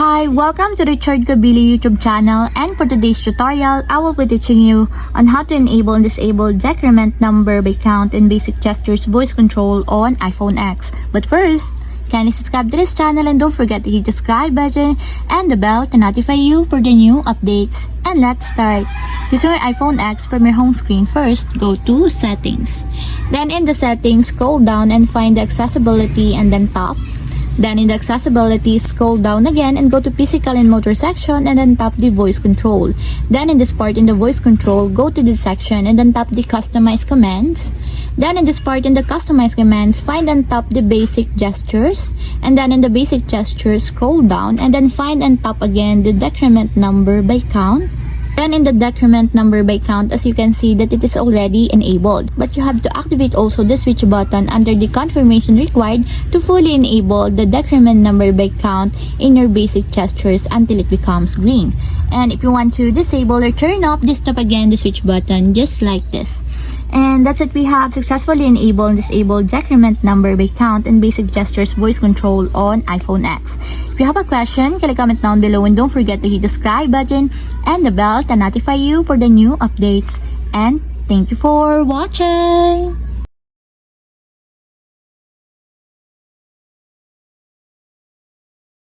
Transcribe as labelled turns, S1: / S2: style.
S1: Hi, welcome to the Richard Kabili YouTube channel, and for today's tutorial, I will be teaching you on how to enable and disable decrement number by count and basic gestures voice control on iPhone X. But first, kindly subscribe to this channel and don't forget to hit the subscribe button and the bell to notify you for the new updates. And let's start. Using your iPhone X from your home screen, first go to Settings. Then in the Settings, scroll down and find the Accessibility and then Tap. Then in the accessibility, scroll down again and go to physical and motor section and then tap the voice control. Then in this part in the voice control, go to this section and then tap the customize commands. Then in this part in the customize commands, find and tap the basic gestures. And then in the basic gestures, scroll down and then find and tap again the decrement number by count. Then in the decrement number by count, as you can see that it is already enabled. But you have to activate also the switch button under the confirmation required to fully enable the decrement number by count in your basic gestures until it becomes green. And if you want to disable or turn off, just tap again the switch button just like this. And that's it, we have successfully enabled and disabled decrement number by count and basic gestures voice control on iPhone X. If you have a question, can comment down below and don't forget to hit the subscribe button and the bell to notify you for the new updates. And thank you for watching!